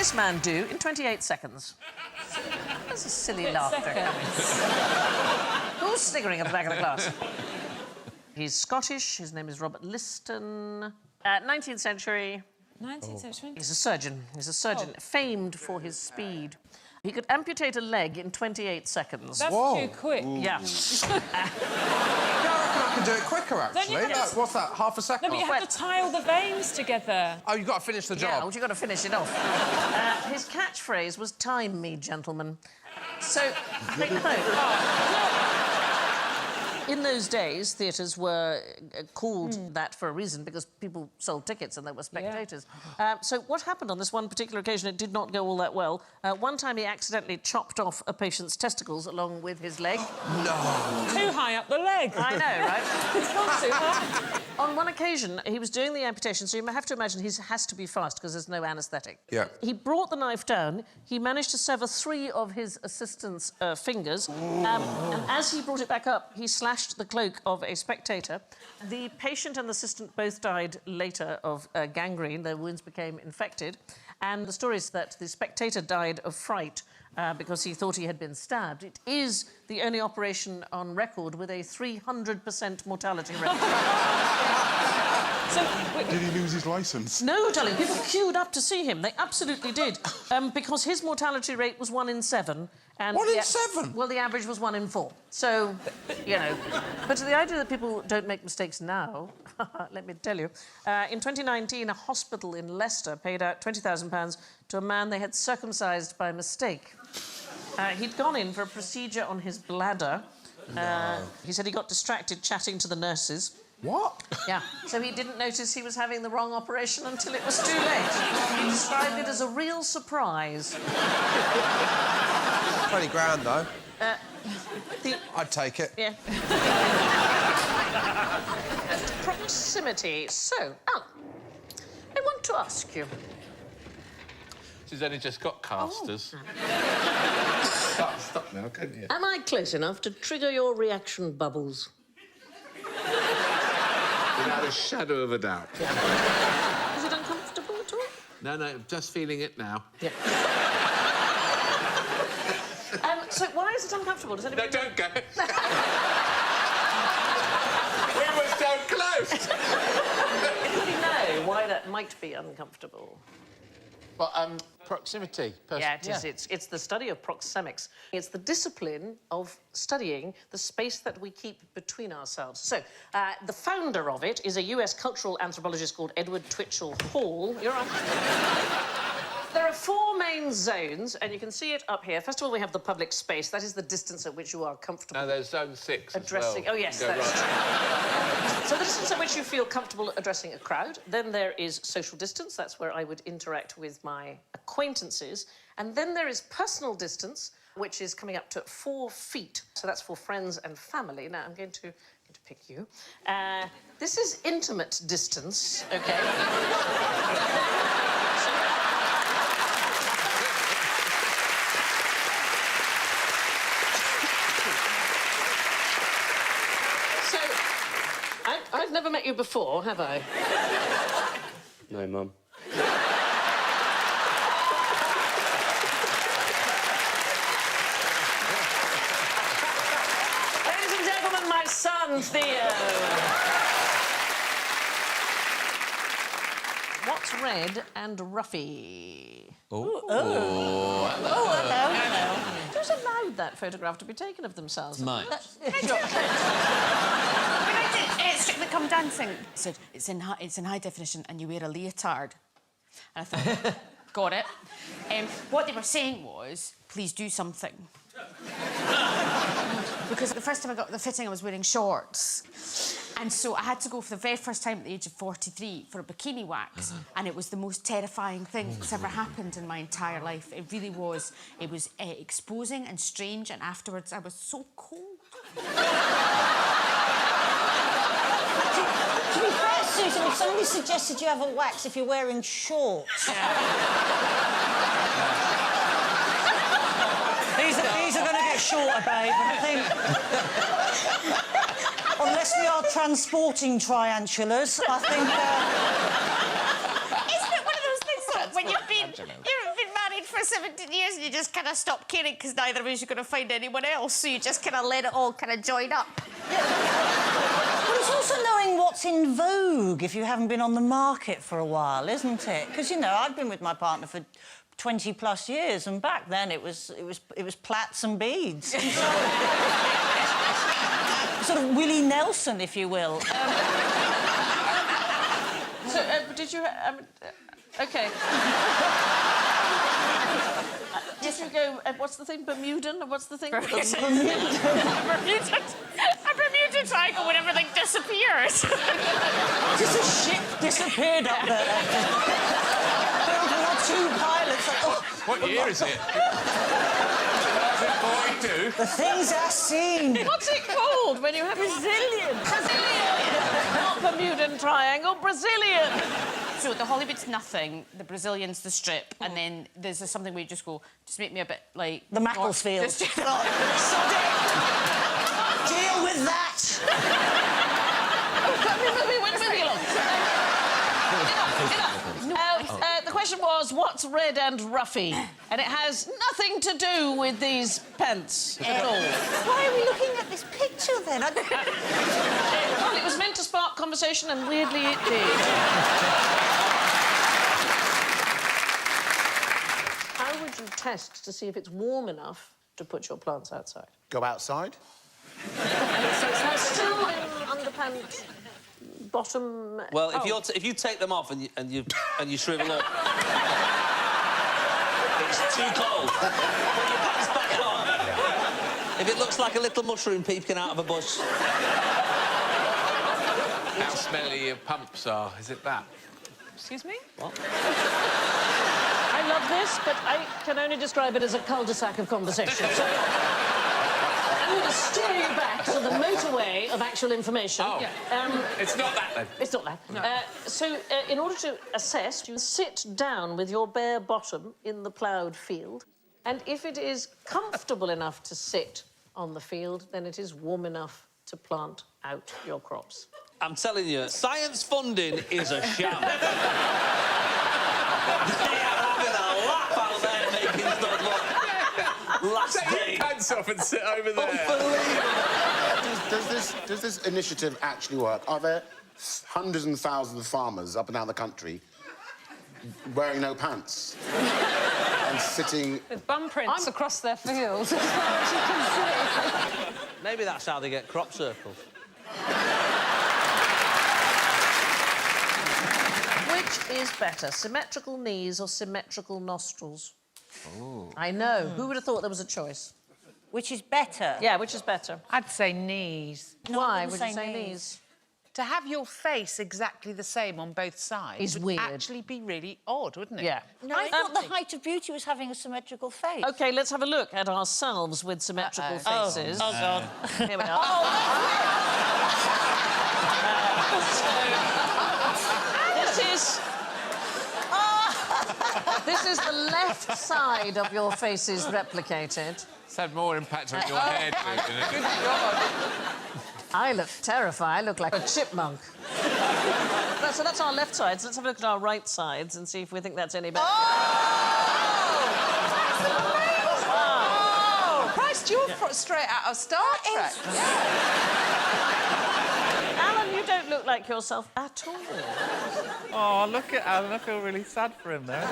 this man do in 28 seconds? That's a silly laughter coming. Who's sniggering at the back of the class? He's Scottish. His name is Robert Liston. 19th century. 19th century? He's a surgeon. He's a surgeon, famed for his speed. He could amputate a leg in 28 seconds. That's too quick. Yeah. I can do it quicker, actually. Don't What's that, half a second? No, but you have to tie all the veins together. Oh, you've got to finish the job. Yeah, well, you've got to finish it off. His catchphrase was, "Time me, gentlemen." So, I know. In those days, theatres were called that for a reason, because people sold tickets and there were spectators. Yeah. So what happened on this one particular occasion, it did not go all that well. One time he accidentally chopped off a patient's testicles along with his leg. No. Too high up the leg. I know, right? It's not too high. On one occasion, he was doing the amputation, so you have to imagine he has to be fast because there's no anaesthetic. Yeah. He brought the knife down. He managed to sever 3 of his assistant's fingers. And as he brought it back up, he slashed the cloak of a spectator. The patient and the assistant both died later of gangrene. Their wounds became infected. And the story is that the spectator died of fright because he thought he had been stabbed. It is the only operation on record with a 300% mortality rate. Did he lose his licence? No, darling, people queued up to see him. They absolutely did. Because his mortality rate was 1 in 7. And 1 in 7? Well, the average was 1 in 4. So, you know. But the idea that people don't make mistakes now, let me tell you. In 2019, a hospital in Leicester paid out £20,000 to a man they had circumcised by mistake. He'd gone in for a procedure on his bladder. He said he got distracted chatting to the nurses. What? Yeah, so he didn't notice he was having the wrong operation until it was too late. He described it as a real surprise. 20 grand, though. The... I'd take it. Yeah. Proximity. So, Alan, I want to ask you... She's only just got casters. Stop now, can't you? Am I close enough to trigger your reaction bubbles? Without a shadow of a doubt. Yeah. Is it uncomfortable at all? No, just feeling it now. Yeah. So why is it uncomfortable? Does anybody... No, don't go. We were so close. Anybody know why that might be uncomfortable? But, proximity. Yeah, it is. It's the study of proxemics. It's the discipline of studying the space that we keep between ourselves. So, the founder of it is a US cultural anthropologist called Edward Twitchell Hall. You're on. There are 4 main zones, and you can see it up here. First of all, we have the public space. That is the distance at which you are comfortable. No, there's zone 6 addressing... as well. Oh, yes, that's true. So the distance at which you feel comfortable addressing a crowd. Then there is social distance. That's where I would interact with my acquaintances. And then there is personal distance, which is coming up to 4 feet. So that's for friends and family. Now, I'm going to pick you. This is intimate distance, OK? I've never met you before, have I? No, Mum. Ladies and gentlemen, my son, Theo. What's red and ruffy? Oh, hello. Who's allowed that photograph to be taken of themselves? Mine. Strictly Come Dancing said it's in high definition and you wear a leotard. And I thought, got it. What they were saying was, please do something. Because the first time I got the fitting, I was wearing shorts. And so I had to go for the very first time at the age of 43 for a bikini wax. And it was the most terrifying thing that's ever happened in my entire life. It really was. It was exposing and strange, and afterwards I was so cold. To be fair, Susan, if somebody suggested you have a wax if you're wearing shorts... These are going to get shorter, babe, I think. Unless we are transporting triantulas, I think... Isn't it one of those things that when you've been for 17 years and you just kind of stopped caring because neither of us are going to find anyone else, so you just kind of let it all kind of join up. But it's also knowing what's in vogue if you haven't been on the market for a while, isn't it? Because, you know, I've been with my partner for 20+ years, and back then it was plaits and beads. Sort of Willie Nelson, if you will. So, did you... OK. Did you go... what's the thing? Bermudan? What's the thing? Bermudan triangle when everything disappears. Just a ship disappeared up there. There were 2 pilots. Like, oh. What year is it? Is it 42? The things I seen. What's it called when you have... Brazilian. Not Bermudan Triangle, Brazilian. So the Hollywood's nothing, the Brazilian's the strip, and then there's something where you just go, just make me a bit like... The Macclesfield. Just... Deal with that. Moving along. The question was, what's red and ruffy? And it has nothing to do with these pants at all. Why are we looking at this picture, then? Well, it was meant to spark conversation, and weirdly it did. How would you test to see if it's warm enough to put your plants outside? Go outside. So it's now still in underpants, bottom... Well, if you take them off and you shrivel up, it's too cold. Put your pants back on. If it looks like a little mushroom peeping out of a bush. How smelly your pumps are, is it that? Excuse me? What? I love this, but I can only describe it as a cul-de-sac of conversation. So I'm going to steer you back to the motorway of actual information. Oh. It's not that, then? It's not that. No. In order to assess, you sit down with your bare bottom in the ploughed field, and if it is comfortable enough to sit on the field, then it is warm enough to plant out your crops. I'm telling you, science funding is a sham. They are having a laugh out there making stuff look... Last Take day. your pants off and sit over there. Unbelievable. Does this initiative actually work? Are there hundreds and thousands of farmers up and down the country wearing no pants and sitting... With bum prints across their fields, as far as you can see. Maybe that's how they get crop circles. Which is better, symmetrical knees or symmetrical nostrils? Oh. I know. Who would have thought there was a choice? Which is better? Yeah, which is better? I'd say knees. Why would you say knees? To have your face exactly the same on both sides Is would weird. actually be really odd, wouldn't it? Yeah. No, I thought the height of beauty was having a symmetrical face. OK, let's have a look at ourselves with symmetrical faces. Oh, God. Here we are. This is the left side of your faces replicated. It's had more impact on your head, isn't it? Good God. I look terrified. I look like a chipmunk. So that's our left sides. Let's have a look at our right sides and see if we think that's any better. Oh! Christ, you're straight out of Star Trek. Alan, you don't look like yourself at all. Oh, look at Alan. I feel really sad for him there.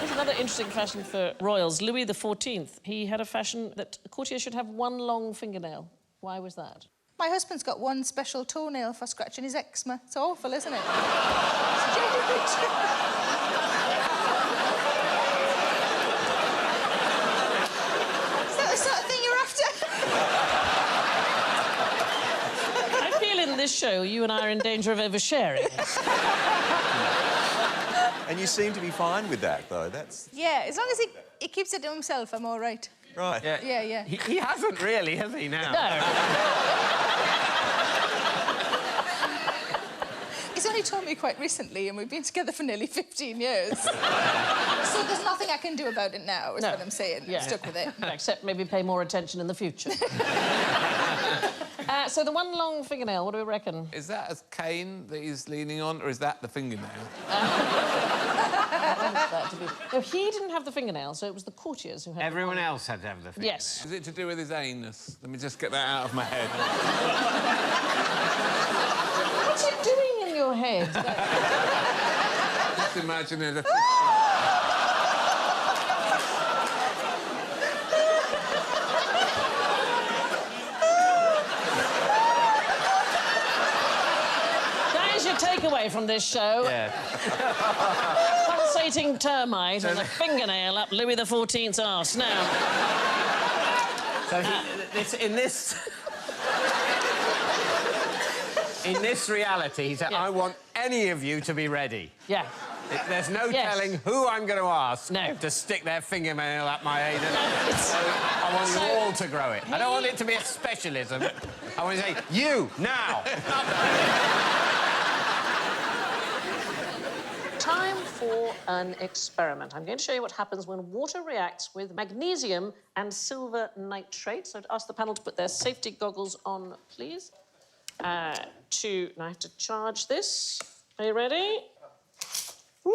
Here's another interesting fashion for royals. Louis XIV, he had a fashion that a courtier should have one long fingernail. Why was that? My husband's got one special toenail for scratching his eczema. It's awful, isn't it? Is that the sort of thing you're after? I feel in this show you and I are in danger of oversharing. And you seem to be fine with that, though. That's... Yeah, as long as he keeps it to himself, I'm all right. Right. Yeah. He hasn't really, has he, now? No. He's only told me quite recently, and we've been together for nearly 15 years. So there's nothing I can do about it now, is what I'm saying. Yeah. I'm stuck with it. Except maybe pay more attention in the future. So the one long fingernail, what do we reckon? Is that a cane that he's leaning on, or is that the fingernail? want that to be... No, he didn't have the fingernail, so it was the courtiers who had... Everyone else had to have the fingernail. Yes. Is it to do with his anus? Let me just get that out of my head. What's it doing in your head? Just imagine it. That is your takeaway from this show. Yeah. Pulsating termite and a fingernail up Louis XIV's arse. Now... So in this reality, he said, Yeah. I want any of you to be ready. Yeah. There's no Yes. telling who I'm going to ask No. to stick their fingernail up my anus. No, it's... I want So- you all to grow it. I don't want it to be a specialism. I want to say, you, now. Time for an experiment. I'm going to show you what happens when water reacts with magnesium and silver nitrate. So I'd ask the panel to put their safety goggles on, please. Now I have to charge this. Are you ready? You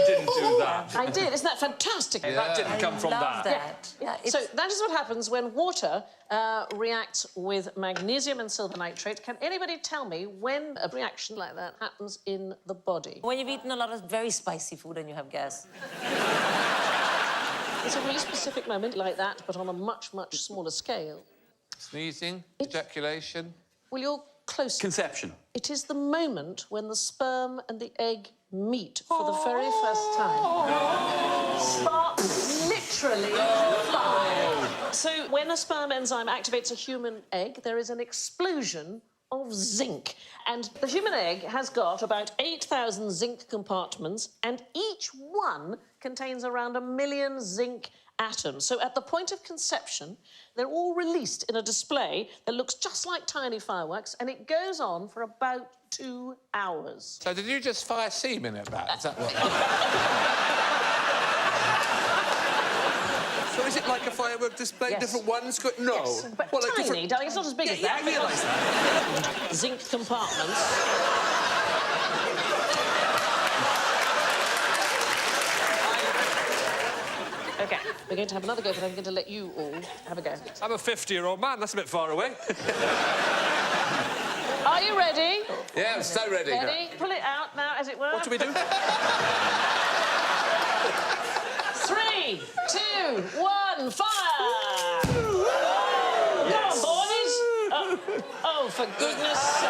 didn't do that. I did. Isn't that fantastic? That didn't come from that. Yeah, So that is what happens when water reacts with magnesium and silver nitrate. Can anybody tell me when a reaction like that happens in the body? when you've eaten a lot of very spicy food and you have gas. It's a really specific moment like that, but on a much, much smaller scale. Sneezing, ejaculation. Well, you're close. Conception. It is the moment when the sperm and the egg meet for the very first time. Sparks literally fly. So when a sperm enzyme activates a human egg, there is an explosion of zinc. And the human egg has got about 8,000 zinc compartments, and each one contains around 1 million zinc atoms. So at the point of conception, they're all released in a display that looks just like tiny fireworks, and it goes on for about 2 hours. So did you just fire semen at that? Is that what... So is it like a firework display? Yes. Different ones? No. Yes, but Well, like tiny, different- darling. It's not as big as Yeah, that. I realise that. Zinc compartments. OK, we're going to have another go, but I'm going to let you all have a go. I'm a 50-year-old man. That's a bit far away. Are you ready? Yeah, I'm so ready. Ready? Pull it out now, as it were. What do we do? 3, 2, 1, fire! Come on, boys! Oh, for goodness sake.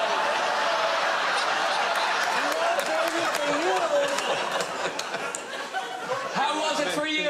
How was it for you?